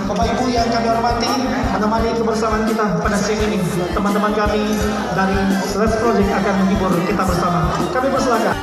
Bapak Ibu yang kami hormati, menemani kebersamaan kita pada siang ini, teman-teman kami dari Let's Project akan menghibur kita bersama. Kami persilakan.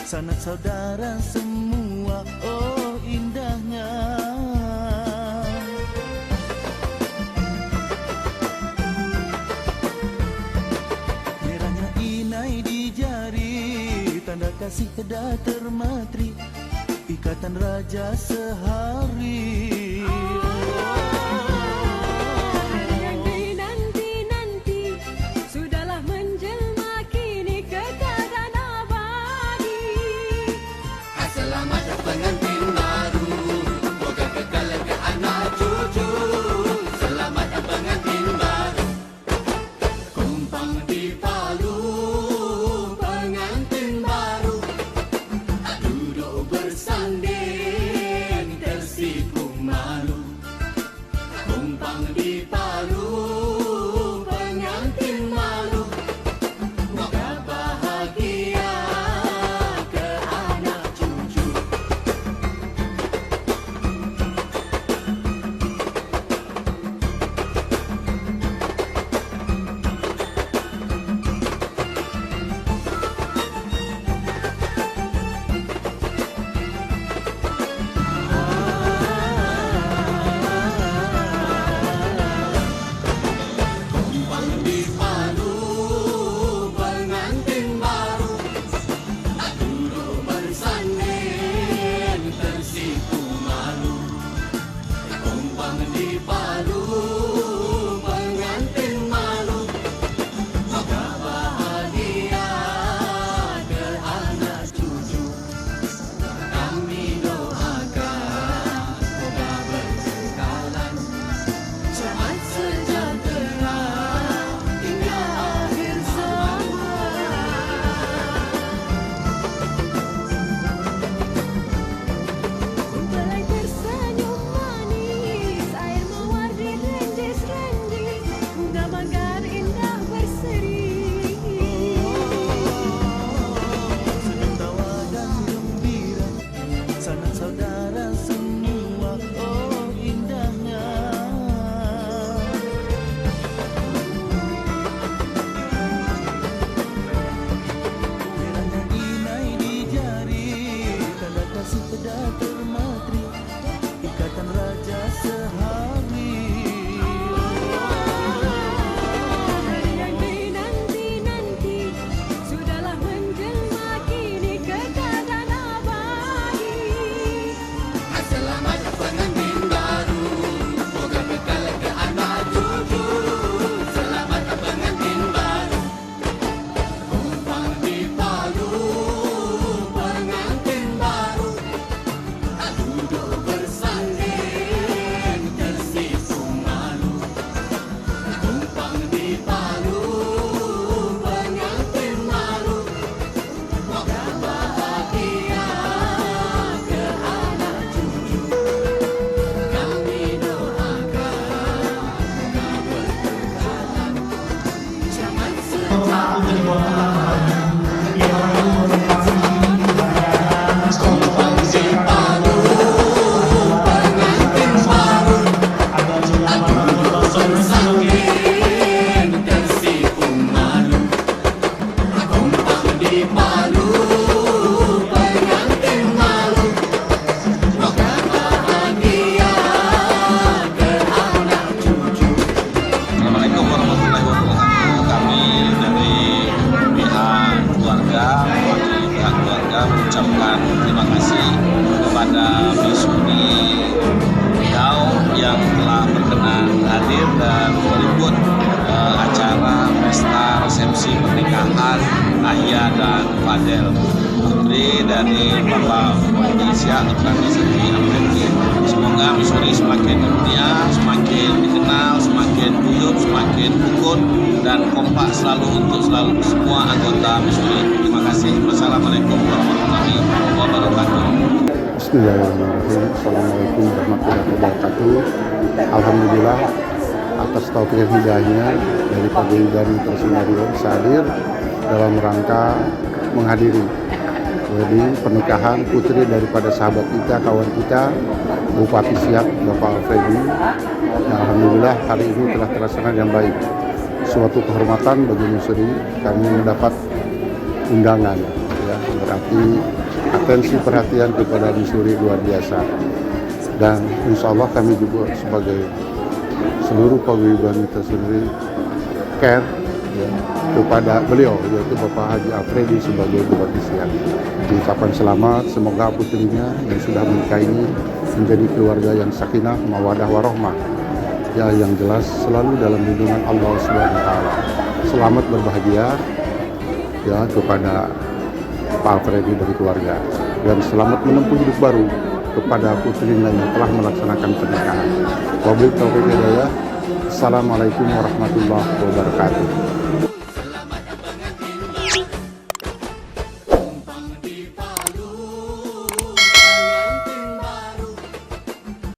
Sanak saudara semua, oh indahnya. Merahnya inai di jari, tanda kasih dah termatri, ikatan raja sehari. patut dibawa pulang kembali. Ya Bapak Ibu melengkapi rangkaian kompetisi padu pengantin baru agar juga Bapak Ibu bersama-sama Assalamualaikum warahmatullahi wabarakatuh. Kami dari pihak keluarga, mewakili pihak keluarga mengucapkan terima kasih kepada Misuni Riau yang telah berkenan hadir dan meliput acara pesta resepsi pernikahan Ahya dan Fadel, putri dari Bapak Wali Siak Ibrahim Siti Afridi. Semoga Missouri semakin dunia, semakin dikenal, semakin guyup, semakin rukun dan kompak selalu untuk selalu semua anggota Missouri. Terima kasih. Wassalamualaikum warahmatullahi wabarakatuh. Bismillahirrahmanirrahim. Assalamualaikum warahmatullahi wabarakatuh. Alhamdulillah atas taufik dan hidayahnya dari Paguyuban Tersenario bisa hadir dalam rangka menghadiri jadi pernikahan putri daripada sahabat kita, kawan kita, Bupati Siak, Bapak Alfredi. Alhamdulillah hari ini telah terlaksana dengan baik. Suatu kehormatan bagi Missouri kami mendapat undangan, ya, berarti atensi perhatian kepada Missouri luar biasa. Dan insya Allah kami juga sebagai seluruh paguyuban kita sendiri care, ya, kepada beliau yaitu Bapak Haji Alfredi sebagai Bupati Siak. Diucapkan selamat, semoga putrinya yang sudah menikah ini menjadi keluarga yang sakinah, mawadah, warahmah, ya, yang jelas selalu dalam lindungan Allah Subhanahu wa taala. Selamat berbahagia, ya, kepada Pak Alfredi dan keluarga, dan selamat menempuh hidup baru kepada putrinya yang telah melaksanakan pernikahan. Wabillahi taufiq wal hidayah. Assalamualaikum warahmatullahi wabarakatuh.